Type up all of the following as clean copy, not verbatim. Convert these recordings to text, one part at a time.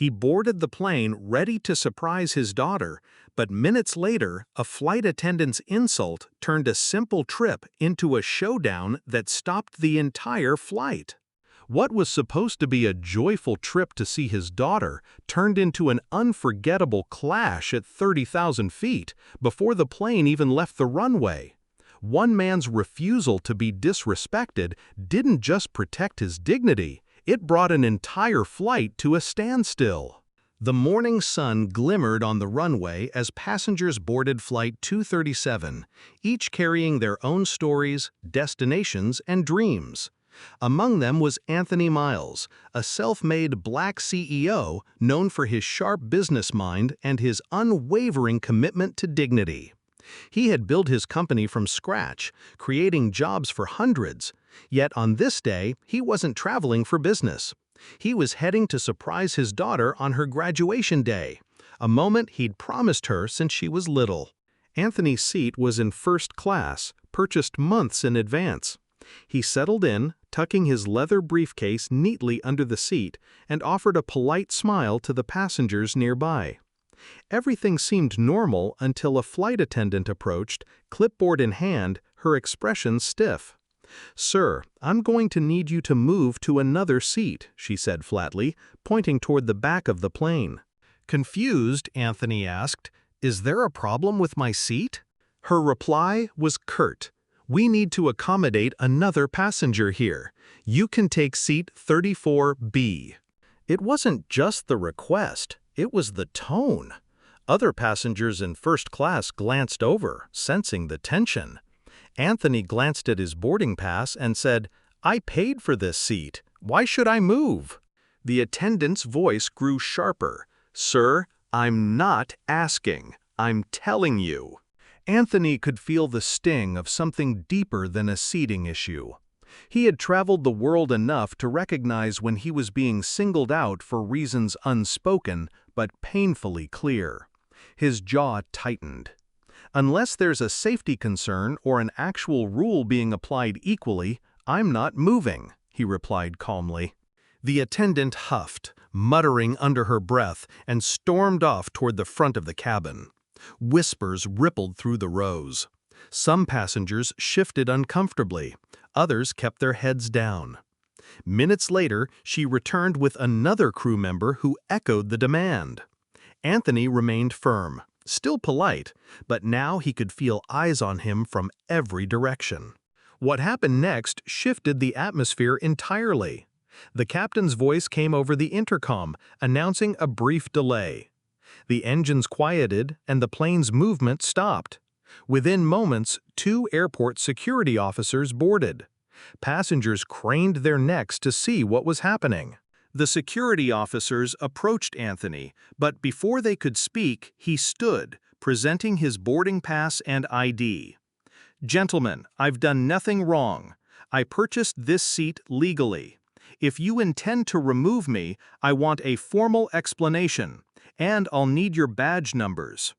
He boarded the plane ready to surprise his daughter, but minutes later, a flight attendant's insult turned a simple trip into a showdown that stopped the entire flight. What was supposed to be a joyful trip to see his daughter turned into an unforgettable clash at 30,000 feet before the plane even left the runway. One man's refusal to be disrespected didn't just protect his dignity, it brought an entire flight to a standstill. The morning sun glimmered on the runway as passengers boarded Flight 237, each carrying their own stories, destinations, and dreams. Among them was Anthony Miles, a self-made black CEO known for his sharp business mind and his unwavering commitment to dignity. He had built his company from scratch, creating jobs for hundreds. Yet on this day, he wasn't traveling for business. He was heading to surprise his daughter on her graduation day, a moment he'd promised her since she was little. Anthony's seat was in first class, purchased months in advance. He settled in, tucking his leather briefcase neatly under the seat, and offered a polite smile to the passengers nearby. Everything seemed normal until a flight attendant approached, clipboard in hand, her expression stiff. "Sir, I'm going to need you to move to another seat," she said flatly, pointing toward the back of the plane. Confused, Anthony asked, "Is there a problem with my seat?" Her reply was curt. "We need to accommodate another passenger here. You can take seat 34B. It wasn't just the request, it was the tone. Other passengers in first class glanced over, sensing the tension. Anthony glanced at his boarding pass and said, "I paid for this seat. Why should I move?" The attendant's voice grew sharper. "Sir, I'm not asking. I'm telling you." Anthony could feel the sting of something deeper than a seating issue. He had traveled the world enough to recognize when he was being singled out for reasons unspoken but painfully clear. His jaw tightened. "Unless there's a safety concern or an actual rule being applied equally, I'm not moving," he replied calmly. The attendant huffed, muttering under her breath, and stormed off toward the front of the cabin. Whispers rippled through the rows. Some passengers shifted uncomfortably, others kept their heads down. Minutes later, she returned with another crew member who echoed the demand. Anthony remained firm, still polite, but now he could feel eyes on him from every direction. What happened next shifted the atmosphere entirely. The captain's voice came over the intercom, announcing a brief delay. The engines quieted and the plane's movement stopped. Within moments, 2 airport security officers boarded. Passengers craned their necks to see what was happening. The security officers approached Anthony, but before they could speak, he stood, presenting his boarding pass and ID. "Gentlemen, I've done nothing wrong. I purchased this seat legally. If you intend to remove me, I want a formal explanation, and I'll need your badge numbers."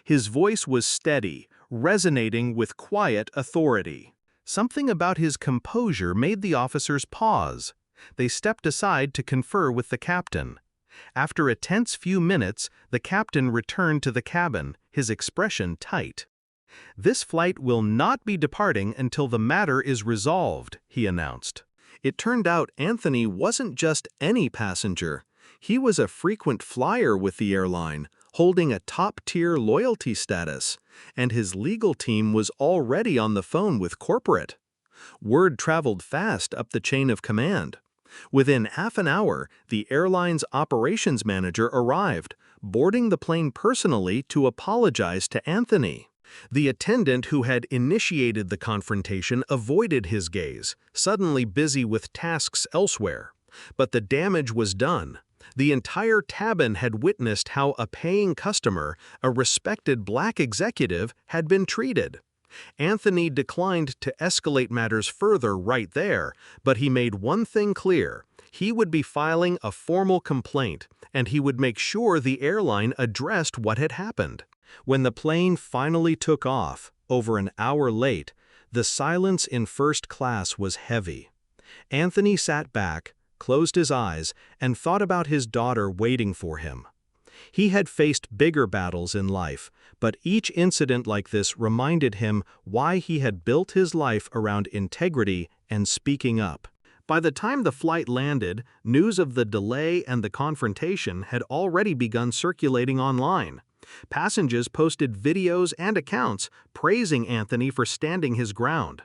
His voice was steady, resonating with quiet authority. Something about his composure made the officers pause. They stepped aside to confer with the captain. After a tense few minutes, the captain returned to the cabin, his expression tight. "This flight will not be departing until the matter is resolved," he announced. It turned out Anthony wasn't just any passenger. He was a frequent flyer with the airline, holding a top-tier loyalty status, and his legal team was already on the phone with corporate. Word traveled fast up the chain of command. Within half an hour, the airline's operations manager arrived, boarding the plane personally to apologize to Anthony. The attendant who had initiated the confrontation avoided his gaze, suddenly busy with tasks elsewhere. But the damage was done. The entire cabin had witnessed how a paying customer, a respected black executive, had been treated. Anthony declined to escalate matters further right there, but he made one thing clear. He would be filing a formal complaint, and he would make sure the airline addressed what had happened. When the plane finally took off, over an hour late, the silence in first class was heavy. Anthony sat back, closed his eyes, and thought about his daughter waiting for him. He had faced bigger battles in life, but each incident like this reminded him why he had built his life around integrity and speaking up. By the time the flight landed, news of the delay and the confrontation had already begun circulating online. Passengers posted videos and accounts praising Anthony for standing his ground.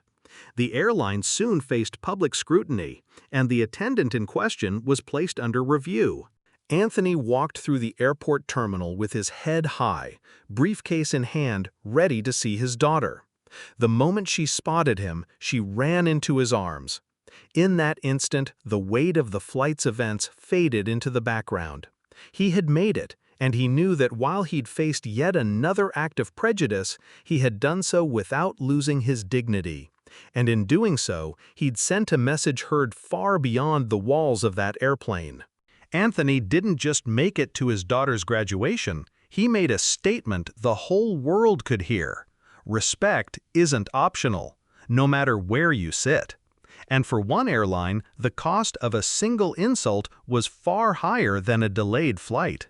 The airline soon faced public scrutiny, and the attendant in question was placed under review. Anthony walked through the airport terminal with his head high, briefcase in hand, ready to see his daughter. The moment she spotted him, she ran into his arms. In that instant, the weight of the flight's events faded into the background. He had made it, and he knew that while he'd faced yet another act of prejudice, he had done so without losing his dignity. And in doing so, he'd sent a message heard far beyond the walls of that airplane. Anthony didn't just make it to his daughter's graduation, he made a statement the whole world could hear. Respect isn't optional, no matter where you sit. And for one airline, the cost of a single insult was far higher than a delayed flight.